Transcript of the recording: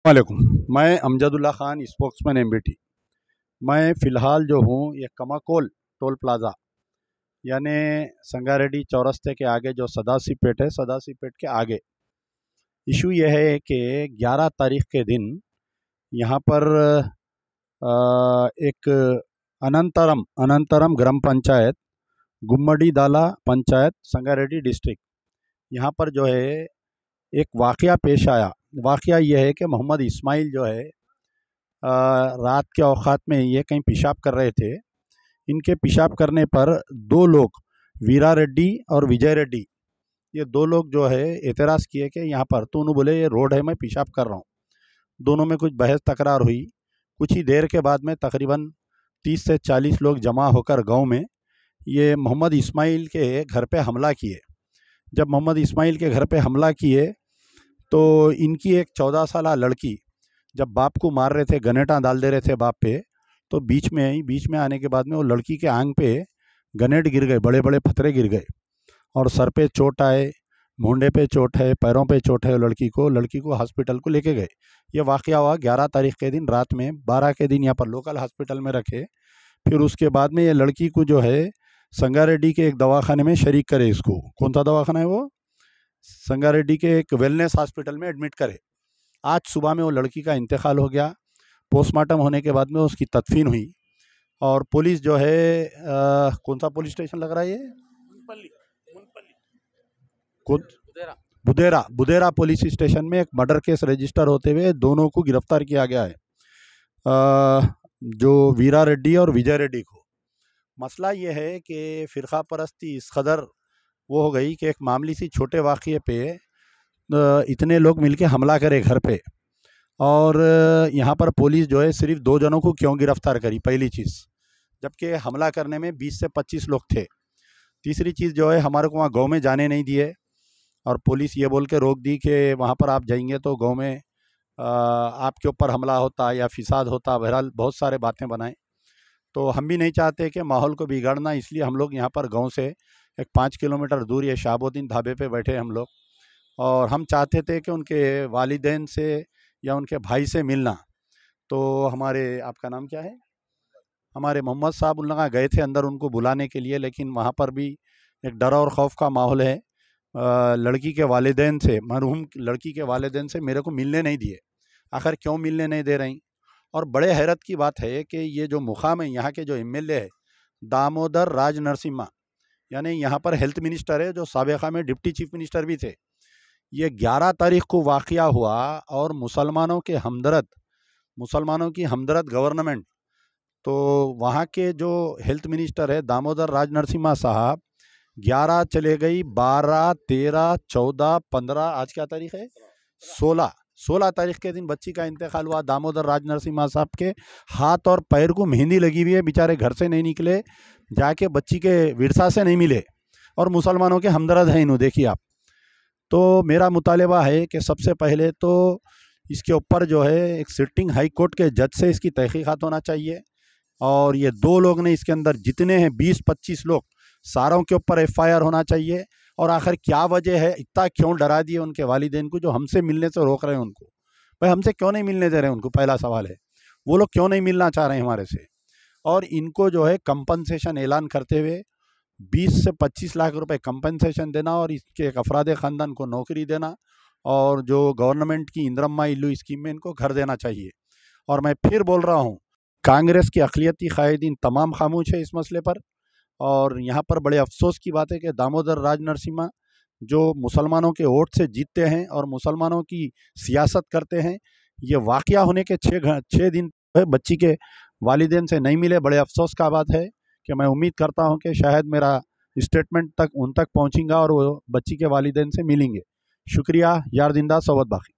वालेकुम। मैं Amjadullah Khan, spokesman MBT. मैं फ़िलहाल जो हूँ ये कमाकोल टोल प्लाज़ा यानी संगारेड्डी चौरस्ते के आगे जो सदाशिवपेट है, सदाशिवपेट के आगे। इशू ये है कि 11 तारीख के दिन यहाँ पर एक अनंतरम अनंतरम ग्राम पंचायत, गुम्मडी दाला पंचायत, संगारेड्डी डिस्ट्रिक्ट, यहाँ पर जो है एक वाक़या पेश आया। वाक़या ये है कि मोहम्मद इस्माइल जो है रात के औक़ात में ये कहीं पेशाब कर रहे थे। इनके पेशाब करने पर दो लोग, वीरा रेड्डी और विजय रेड्डी, ये दो लोग जो है एतराज़ किए कि यहाँ पर तो उन्होंने बोले ये रोड है, मैं पेशाब कर रहा हूँ। दोनों में कुछ बहस तकरार हुई। कुछ ही देर के बाद में तकरीबन 30 से 40 लोग जमा होकर गांव में ये मोहम्मद इस्माइल के घर पे हमला किए। जब मोहम्मद इस्माइल के घर पे हमला किए तो इनकी एक 14 साला लड़की जब बाप को मार रहे थे, गनेटा डाल दे रहे थे बाप पे, तो बीच में आने के बाद में वो लड़की के आंग पे गनेट गिर गए, बड़े बड़े पत्थरे गिर गए और सर पे चोट आए, मुंडे पे चोट है, पैरों पे चोट है। लड़की को हॉस्पिटल को लेके गए। ये वाक़या हुआ 11 तारीख के दिन रात में। 12 के दिन यहाँ पर लोकल हॉस्पिटल में रखे। फिर उसके बाद में ये लड़की को जो है संगारेड्डी के एक दवाखाने में शरीक करे। इसको कौन सा दवाखाना है वो? संगारेड्डी के एक वेलनेस हॉस्पिटल में एडमिट करे। आज सुबह में वो लड़की का इंतकाल हो गया। पोस्टमार्टम होने के बाद में उसकी तदफीन हुई और पुलिस जो है कौन सा पुलिस स्टेशन लग रहा है ये? बुदेरा पुलिस स्टेशन में एक मर्डर केस रजिस्टर होते हुए दोनों को गिरफ्तार किया गया है, जो वीरा रेड्डी और विजय रेड्डी को। मसला ये है कि फ़िरका परस्ती इस कदर वो हो गई कि एक मामूली सी छोटे वाक़ये पे इतने लोग मिलके हमला करे घर पे। और यहाँ पर पुलिस जो है सिर्फ 2 जनों को क्यों गिरफ्तार करी, पहली चीज़, जबकि हमला करने में 20 से 25 लोग थे। तीसरी चीज़ जो है हमारे को वहाँ गाँव में जाने नहीं दिए और पुलिस ये बोल के रोक दी कि वहाँ पर आप जाएंगे तो गाँव में आपके ऊपर हमला होता या फिसाद होता। बहरहाल बहुत सारे बातें बनाए। तो हम भी नहीं चाहते कि माहौल को बिगाड़ना, इसलिए हम लोग यहाँ पर गाँव से एक 5 किलोमीटर दूर ये शहाबुद्दीन ढाबे पे बैठे हम लोग। और हम चाहते थे कि उनके वालिदैन से या उनके भाई से मिलना। तो हमारे, आपका नाम क्या है? हमारे मोहम्मद साहब उन लोग गए थे अंदर उनको बुलाने के लिए, लेकिन वहाँ पर भी एक डर और खौफ का माहौल है। लड़की के वालिदैन से, मरहूम लड़की के वालिदैन से मेरे को मिलने नहीं दिए। आखिर क्यों मिलने नहीं दे रही? और बड़े हैरत की बात है कि ये जो मुकाम है, यहाँ के जो एमएलए है दामोदर राज नरसिम्हा, यानी यहाँ पर हेल्थ मिनिस्टर है, जो साबिक़ा में डिप्टी चीफ मिनिस्टर भी थे। ये 11 तारीख को वाक़या हुआ और मुसलमानों की हमदर्द गवर्नमेंट, तो वहाँ के जो हेल्थ मिनिस्टर है दामोदर राज नरसिम्हा साहब, 11 चले गई, 12, 13, 14, 15, आज क्या तारीख है? 16 तारीख के दिन बच्ची का इंतकाल हुआ। दामोदर राज नरसिम्हा साहब के हाथ और पैर को मेहंदी लगी हुई है, बेचारे घर से नहीं निकले, जाके बच्ची के विरसा से नहीं मिले और मुसलमानों के हमदर्द हैं इन्हों, देखिए आप। तो मेरा मुतालबा है कि सबसे पहले तो इसके ऊपर जो है एक सिटिंग हाई कोर्ट के जज से इसकी तहकीकात होना चाहिए। और ये 2 लोग ने, इसके अंदर जितने हैं 20-25 लोग, सारों के ऊपर FIR होना चाहिए। और आखिर क्या वजह है, इतना क्यों डरा दिए उनके वालिदैन को जो हमसे मिलने से रोक रहे हैं उनको? भाई हमसे क्यों नहीं मिलने दे रहे हैं उनको? पहला सवाल है, वो लोग क्यों नहीं मिलना चाह रहे हैं हमारे से? और इनको जो है कंपनसेशन ऐलान करते हुए 20 से 25 लाख रुपए कंपनसेशन देना और इसके एक अफराद ख़ानदान को नौकरी देना और जो गवर्नमेंट की इंदिरम्मा इल्लू स्कीम में इनको घर देना चाहिए। और मैं फिर बोल रहा हूँ, कांग्रेस के अक़लियती कायदीन तमाम खामोश है इस मसले पर। और यहाँ पर बड़े अफसोस की बात है कि दामोदर राज नरसिम्हा जो मुसलमानों के वोट से जीतते हैं और मुसलमानों की सियासत करते हैं, ये वाक़या होने के 6 दिन बच्ची के वालिदैन से नहीं मिले। बड़े अफसोस का बात है कि मैं उम्मीद करता हूं कि शायद मेरा स्टेटमेंट उन तक पहुंचेगा और वो बच्ची के वालिदैन से मिलेंगे। शुक्रिया। यार जिंदा, सोबत बाकी।